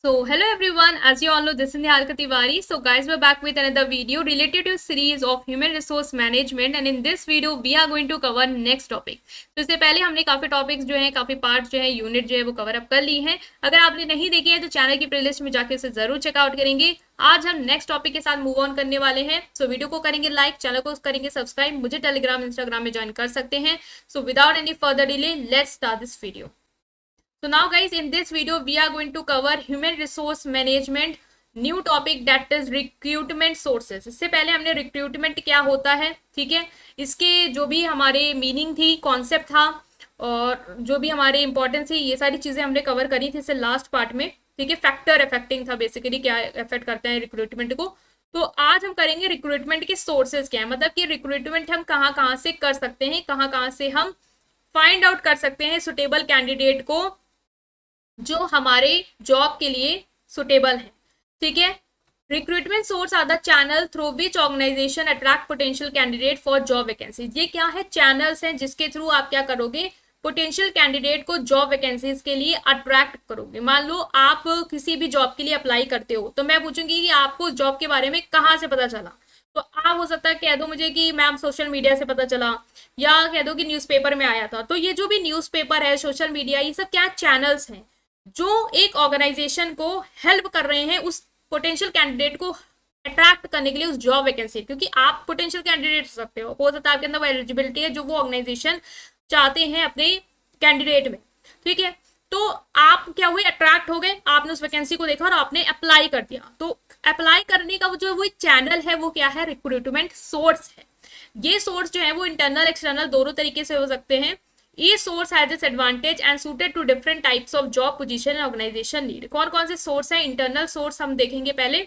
So hello everyone, as you all know, this is Nihalika Tiwari. So guys, we're back with another video related to series of human resource management, and in this video we are going to cover next topic. तो इससे पहले हमने काफी topics जो हैं, काफी parts जो है, यूनिट जो है वो कवर अप कर ली हैं. अगर आपने नहीं देखी है तो चैनल की प्लेलिस्ट में जाके उसे जरूर चेकआउट करेंगे. आज हम नेक्स्ट टॉपिक के साथ मूव ऑन करने वाले हैं. सो वीडियो को करेंगे लाइक, चैनल को करेंगे सब्सक्राइब, मुझे टेलीग्राम इंस्टाग्राम में ज्वाइन कर सकते हैं. So without any further delay let's start this video. So now guys, in this video we are going to cover human resource management, new topic that is recruitment sources. इससे पहले हमने recruitment क्या होता है, ठीक है, इसके जो भी हमारे मीनिंग थी, कॉन्सेप्ट था और जो भी हमारे इंपॉर्टेंस थी, ये सारी चीजें हमने कवर करी थी इससे लास्ट पार्ट में. ठीक है, फैक्टर अफेक्टिंग था बेसिकली, क्या अफेक्ट करते हैं रिक्रूटमेंट को. तो आज हम करेंगे रिक्रूटमेंट के सोर्सेज क्या है, मतलब कि रिक्रूटमेंट हम कहाँ कहाँ से कर सकते हैं, कहाँ कहाँ से हम फाइंड आउट कर सकते हैं सुटेबल कैंडिडेट को जो हमारे जॉब के लिए सुटेबल है. ठीक है, recruitment source are the channel through which organisation attract potential candidate for job vacancies. ये क्या है, चैनल्स हैं जिसके थ्रू आप क्या करोगे, पोटेंशियल कैंडिडेट को जॉब वैकेंसीज के लिए अट्रैक्ट करोगे. मान लो आप किसी भी जॉब के लिए अप्लाई करते हो तो मैं पूछूंगी कि आपको जॉब के बारे में कहाँ से पता चला. तो आप हो सकता है कह दो मुझे कि मैम सोशल मीडिया से पता चला, या कह दो कि न्यूज़पेपर में आया था. तो ये जो भी न्यूज़पेपर है, सोशल मीडिया, ये सब क्या चैनल्स हैं जो एक ऑर्गेनाइजेशन को हेल्प कर रहे हैं उस पोटेंशियल कैंडिडेट को अट्रैक्ट करने के लिए उस जॉब वैकेंसी. क्योंकि आप पोटेंशियल कैंडिडेट हो सकते हो सकता है आपके अंदर वो एलिजिबिलिटी है जो वो ऑर्गेनाइजेशन चाहते हैं अपने कैंडिडेट में. ठीक है, तो आप क्या हुए, अट्रैक्ट हो गए, आपने उस वैकेंसी को देखा और आपने अप्लाई कर दिया. तो अप्लाई करने का जो वो चैनल है वो क्या है, रिक्रूटमेंट सोर्स है. ये सोर्स जो है वो इंटरनल एक्सटर्नल दोनों तरीके से हो सकते हैं. Each source has its advantage and suited to different types of job position and organization need. कौन कौन से सोर्स है, इंटरनल सोर्स हम देखेंगे पहले.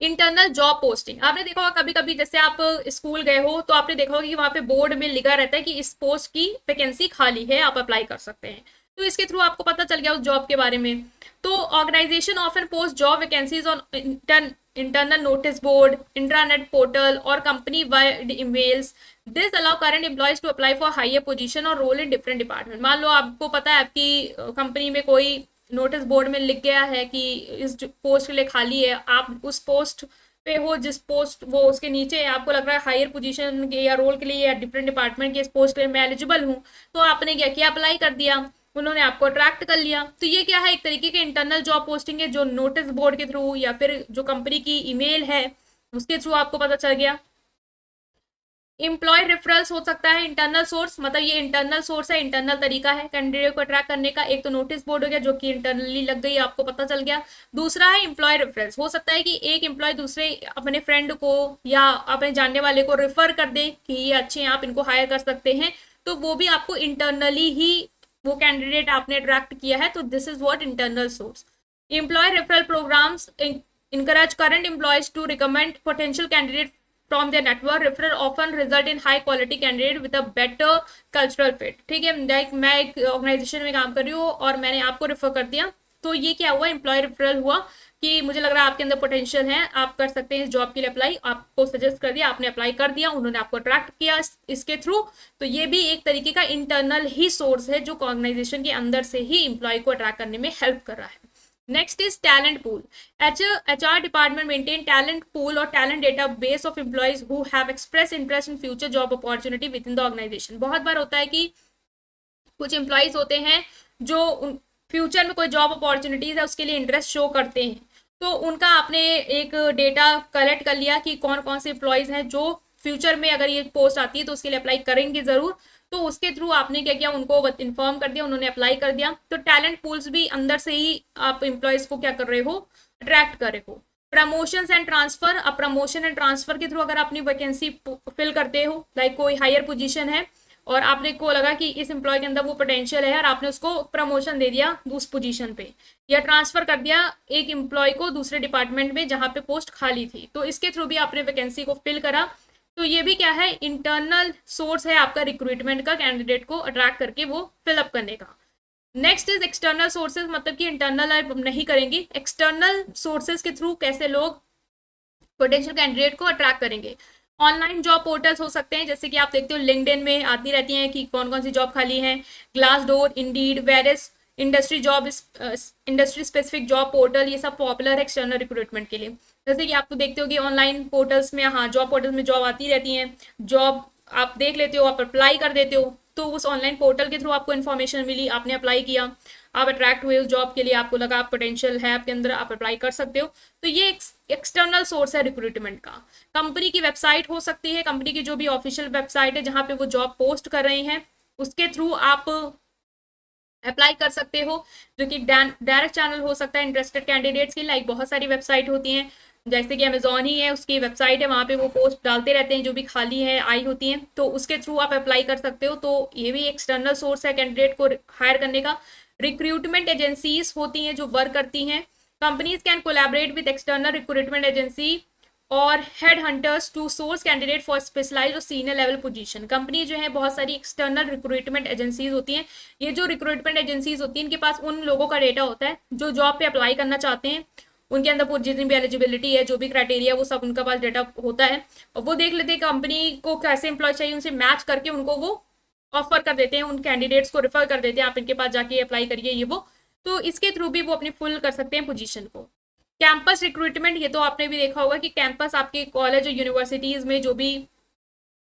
इंटरनल जॉब पोस्टिंग, आपने देखा होगा कभी कभी जैसे आप स्कूल गए हो तो आपने देखा होगा कि वहां पे बोर्ड में लिखा रहता है कि इस पोस्ट की वैकेंसी खाली है, आप अप्लाई कर सकते हैं. तो इसके थ्रू आपको पता चल गया उस जॉब के बारे में. तो organisation often post job vacancies on internal notice board, intranet portal or company wide emails. This allow current employees to apply for higher position or role in different department. मान लो आपको पता है आपकी कंपनी में कोई नोटिस बोर्ड में लिख गया है कि इस पोस्ट के लिए खाली है, आप उस पोस्ट पे हो जिस पोस्ट वो उसके नीचे आपको लग रहा है हायर पोजीशन के या रोल के लिए या डिफरेंट डिपार्टमेंट के इस पोस्ट के लिए मैं एलिजिबल हूँ, तो आपने क्या किया, अप्लाई कर दिया, उन्होंने आपको अट्रैक्ट कर लिया. तो ये क्या है, एक तरीके के इंटरनल जॉब पोस्टिंग है जो नोटिस बोर्ड के थ्रू या फिर जो कंपनी की ईमेल है उसके थ्रू आपको पता चल गया. एम्प्लॉय रेफरल्स हो सकता है इंटरनल सोर्स, मतलब ये इंटरनल सोर्स है, इंटरनल तरीका है कैंडिडेट को अट्रैक्ट करने का. एक तो नोटिस बोर्ड हो गया जो कि इंटरनली लग गई, आपको पता चल गया. दूसरा है एम्प्लॉय रेफरल्स, हो सकता है कि एक एम्प्लॉय दूसरे अपने फ्रेंड को या अपने जानने वाले को रेफर कर दे कि ये अच्छे हैं, आप इनको हायर कर सकते हैं. तो वो भी आपको इंटरनली ही वो कैंडिडेट आपने अट्रैक्ट किया है. तो this is what internal source. Employ referral programmes encourage current employees to recommend potential candidate from their network. Referral often result in high quality candidate with a better cultural fit. ठीक है, like मैं एक organisation में काम कर रही हूँ और मैंने आपको रेफर कर दिया, तो ये क्या हुआ, एम्प्लॉय रेफरल हुआ कि मुझे लग रहा है आपके अंदर पोटेंशियल है, आप कर सकते हैं इस जॉब के लिए अप्लाई, आपको सजेस्ट कर दिया, आपने अप्लाई कर दिया, उन्होंने आपको अट्रैक्ट किया इसके थ्रू. तो ये भी एक तरीके का इंटरनल ही सोर्स है जो ऑर्गेनाइजेशन के अंदर से ही एम्प्लॉय को अट्रैक्ट करने में हेल्प कर रहा है. Next is talent pool. HR department maintain talent pool और talent data base of employees who have express interest in future job opportunity with in the organisation. बहुत बार होता है कि कुछ एम्प्लॉयज होते हैं जो फ्यूचर में कोई जॉब अपॉर्चुनिटीज है उसके लिए इंटरेस्ट शो करते हैं, तो उनका आपने एक डेटा कलेक्ट कर लिया कि कौन कौन से एम्प्लॉयज हैं जो फ्यूचर में अगर ये पोस्ट आती है तो उसके लिए अप्लाई करेंगे जरूर. तो उसके थ्रू आपने क्या किया, उनको इन्फॉर्म कर दिया, उन्होंने अप्लाई कर दिया. तो टैलेंट पूल्स भी अंदर से ही आप एम्प्लॉयज को क्या कर रहे हो, अट्रैक्ट कर रहे हो. Promotions and transfer. अब प्रमोशन एंड ट्रांसफर के थ्रू अगर अपनी वैकेंसी फिल करते हो, लाइक कोई हायर पोजीशन है और आपने को लगा कि इस एम्प्लॉय के अंदर वो पोटेंशियल है और आपने उसको प्रमोशन दे दिया उस पोजीशन पे, या ट्रांसफर कर दिया एक एम्प्लॉय को दूसरे डिपार्टमेंट में जहाँ पे पोस्ट खाली थी, तो इसके थ्रू भी आपने वैकेंसी को फिल करा. तो ये भी क्या है, इंटरनल सोर्स है आपका रिक्रूटमेंट का, कैंडिडेट को अट्रैक्ट करके वो फिलअप करने का. नेक्स्ट इज एक्सटर्नल सोर्सेज, मतलब कि इंटरनल आप नहीं करेंगे, एक्सटर्नल सोर्सेज के थ्रू कैसे लोग पोटेंशियल कैंडिडेट को अट्रैक्ट करेंगे. ऑनलाइन जॉब पोर्टल्स हो सकते हैं, जैसे कि आप देखते हो लिंक्डइन में आती रहती हैं कि कौन कौन सी जॉब खाली है, ग्लास डोर, इंडीड, वेरिस, इंडस्ट्री स्पेसिफिक जॉब पोर्टल, ये सब पॉपुलर है एक्सटर्नल रिक्रूटमेंट के लिए। जैसे कि आप तो देखते हो कि ऑनलाइन पोर्टल्स में, हाँ, जॉब पोर्टल्स में जॉब आती रहती हैं, जॉब आप देख लेते हो, आप अप्लाई कर देते हो, तो उस ऑनलाइन पोर्टल के थ्रू आपको इन्फॉर्मेशन मिली, आपने अप्लाई किया, आप अट्रैक्ट हुए उस जॉब के लिए, आपको लगा आप पोटेंशियल है आपके अंदर, आप अप्लाई कर सकते हो। तो ये एक्सटर्नल सोर्स है रिक्रूटमेंट का। कंपनी की वेबसाइट हो सकती है, कंपनी की जो भी ऑफिशियल वेबसाइट है जहाँ पे वो जॉब पोस्ट कर रहे हैं, उसके थ्रू आप अप्लाई कर सकते हो, जो कि डायरेक्ट चैनल हो सकता है इंटरेस्टेड कैंडिडेट्स की। लाइक बहुत सारी वेबसाइट होती हैं, जैसे कि अमेजोन ही है, उसकी वेबसाइट है, वहाँ पे वो पोस्ट डालते रहते हैं जो भी खाली है आई होती हैं, तो उसके थ्रू आप अप्लाई कर सकते हो। तो ये भी एक्सटर्नल सोर्स है कैंडिडेट को हायर करने का। रिक्रूटमेंट एजेंसीज होती हैं जो वर्क करती हैं। Companies can collaborate with external recruitment agency और head hunters to source candidate for specialise और सीनियर लेवल पोजीशन। कंपनी जो है, बहुत सारी एक्सटर्नल रिक्रूटमेंट एजेंसीज होती हैं। ये जो रिक्रूटमेंट एजेंसीज होती हैं, इनके पास उन लोगों का डेटा होता है जो जॉब पे अप्लाई करना चाहते हैं, उनके अंदर जितनी भी एलिजिबिलिटी है, जो भी क्राइटेरिया, वो सब उनका पास डेटा होता है, और वो देख लेते हैं कंपनी को कैसे एम्प्लॉय चाहिए, उनसे मैच करके उनको वो ऑफर कर देते हैं, उन कैंडिडेट्स को रेफर कर देते हैं, आप इनके पास जाके अप्लाई करिए, ये वो। तो इसके थ्रू भी वो अपनी फुल कर सकते हैं पोजीशन को। कैंपस रिक्रूटमेंट, ये तो आपने भी देखा होगा कि कैंपस आपके कॉलेज और यूनिवर्सिटीज में जो भी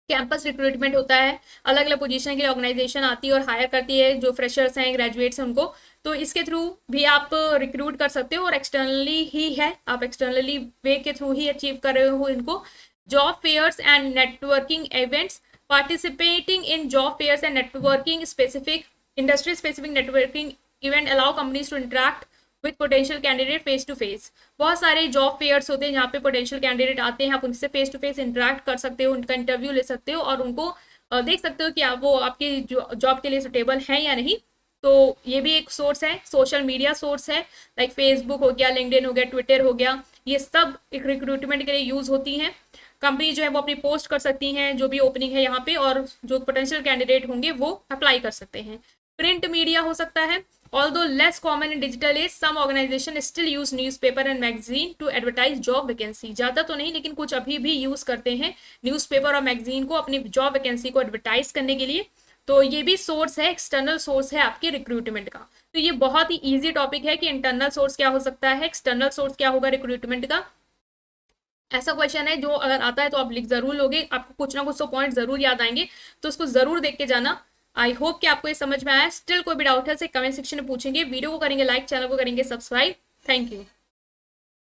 कैंपस रिक्रूटमेंट होता है, अलग अलग पोजीशन के लिए ऑर्गेनाइजेशन आती है और हायर करती है जो फ्रेशर्स हैं, ग्रेजुएट्स हैं, उनको। तो इसके थ्रू भी आप रिक्रूट कर सकते हो, और एक्सटर्नली ही है, आप एक्सटर्नली वे के थ्रू ही अचीव कर रहे हो इनको। Job fairs and networking events, participating in job fairs and networking specific industry specific networking event allow companies to interact with potential candidate face to face. बहुत सारे जॉब फेयर्स होते हैं जहाँ पे पोटेंशियल कैंडिडेट आते हैं, आप उनसे फेस टू फेस इंटरेक्ट कर सकते हो, उनका इंटरव्यू ले सकते हो, और उनको देख सकते हो कि आप वो आपकी जॉब के लिए सुटेबल हैं या नहीं। तो ये भी एक सोर्स है, सोशल मीडिया सोर्स है, लाइक फेसबुक हो गया, लिंक्डइन हो गया, ट्विटर हो गया, ये सब एक रिक्रूटमेंट के लिए यूज होती हैं। कंपनी जो है वो अपनी पोस्ट कर सकती हैं जो भी ओपनिंग है यहाँ पे, और जो पोटेंशियल कैंडिडेट होंगे वो अप्लाई कर सकते हैं। प्रिंट मीडिया हो सकता है, although less common in digital age, some organizations still use newspaper and magazine to advertise job vacancy। ज़्यादा तो नहीं, लेकिन कुछ अभी भी यूज करते हैं न्यूज़पेपर और मैगजीन को अपनी जॉब वैकेंसी को एडवर्टाइज करने के लिए। तो ये भी सोर्स है, एक्सटर्नल सोर्स है आपके रिक्रूटमेंट का। तो ये बहुत ही इजी टॉपिक है कि इंटरनल सोर्स क्या हो सकता है, एक्सटर्नल सोर्स क्या होगा रिक्रूटमेंट का। ऐसा क्वेश्चन है जो अगर आता है तो आप लिख जरूर लोगे, आपको कुछ ना कुछ तो पॉइंट जरूर याद आएंगे, तो उसको जरूर देख के जाना। आई होप कि आपको ये समझ में आया। स्टिल कोई भी डाउट है से कमेंट सेक्शन में पूछेंगे, वीडियो को करेंगे लाइक, चैनल को करेंगे सब्सक्राइब। Thank you.